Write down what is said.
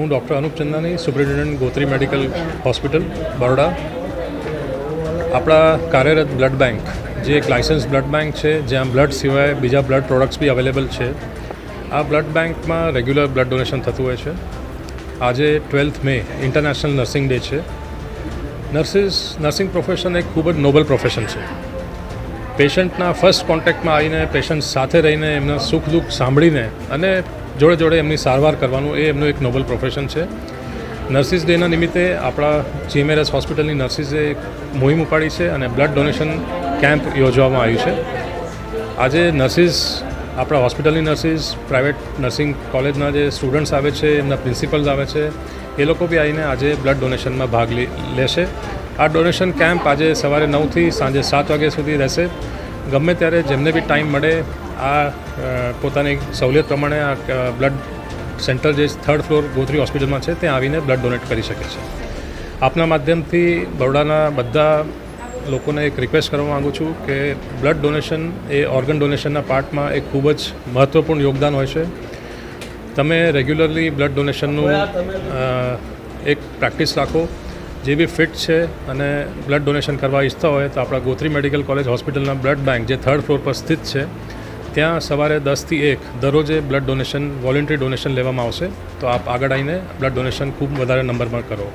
હું doctor Anup Chandani, superintendent Gotri medical hospital, Baroda. આપણા કાર્યરત બ્લડ બેંક, જે એક લાયસન્સ બ્લડ બેંક છે, જ્યાં બ્લડ સિવાય બીજા બ્લડ પ્રોડક્ટ્સ બી અવેલેબલ છે. આ બ્લડ બેંકમાં રેગ્યુલર બ્લડ ડોનેશન થતું હોય છે. આજે 12th મે ઇન્ટરનેશનલ નર્સિંગ ડે છે. નર્સિંગ પ્રોફેશન એક ખૂબ જ નોબલ પ્રોફેશન છે. પેશન્ટના ફર્સ્ટ કોન્ટેક્ટમાં આવીને પેશન્ટ સાથે રહીને એમના સુખ દુઃખ સાંભળીને અને જોડે જોડે એમની સારવાર કરવાનું એ એમનું એક નોબલ પ્રોફેશન છે. નર્સિસ ડેના નિમિત્તે આપણા GMRS હોસ્પિટલની નર્સિસે એક મુહિમ ઉપાડી છે અને બ્લડ ડોનેશન કેમ્પ યોજવામાં આવ્યું છે. આજે નર્સિસ, આપણા હોસ્પિટલની નર્સિસ, પ્રાઇવેટ નર્સિંગ કોલેજના જે સ્ટુડન્ટ્સ આવે છે, એમના પ્રિન્સિપલ્સ આવે છે, એ લોકો બી આવીને આજે બ્લડ ડોનેશનમાં ભાગ લેશે. આ ડોનેશન કેમ્પ આજે સવારે 9થી સાંજે 7 વાગ્યા સુધી રહેશે. ગમે ત્યારે જેમને બી ટાઈમ મળે આ પોતાની સહુલિયત પ્રમાણે આ બ્લડ સેન્ટર જે 3rd ફ્લોર ગોત્રી હોસ્પિટલમાં છે ત્યાં આવીને બ્લડ ડોનેટ કરી શકે છે. આપના માધ્યમથી બરોડાના બધા લોકોને એક રિક્વેસ્ટ કરવા માગું છું કે બ્લડ ડોનેશન એ ઓર્ગન ડોનેશનના પાર્ટમાં એક ખૂબ જ મહત્ત્વપૂર્ણ યોગદાન હોય છે. તમે રેગ્યુલરલી બ્લડ ડોનેશનનું એક પ્રેક્ટિસ રાખો. જે બી ફિટ છે અને બ્લડ ડોનેશન કરવા ઈચ્છતા હોય તો આપણા ગોત્રી મેડિકલ કોલેજ હોસ્પિટલના બ્લડ બેંક જે 3rd ફ્લોર પર સ્થિત છે ત્યાં સવારે 10 થી 1 દરરોજે બ્લડ ડોનેશન, વોલન્ટરી ડોનેશન લેવામાં આવશે. તો આપ આગળ આવીને બ્લડ ડોનેશન ખૂબ વધારે નંબરમાં કરો.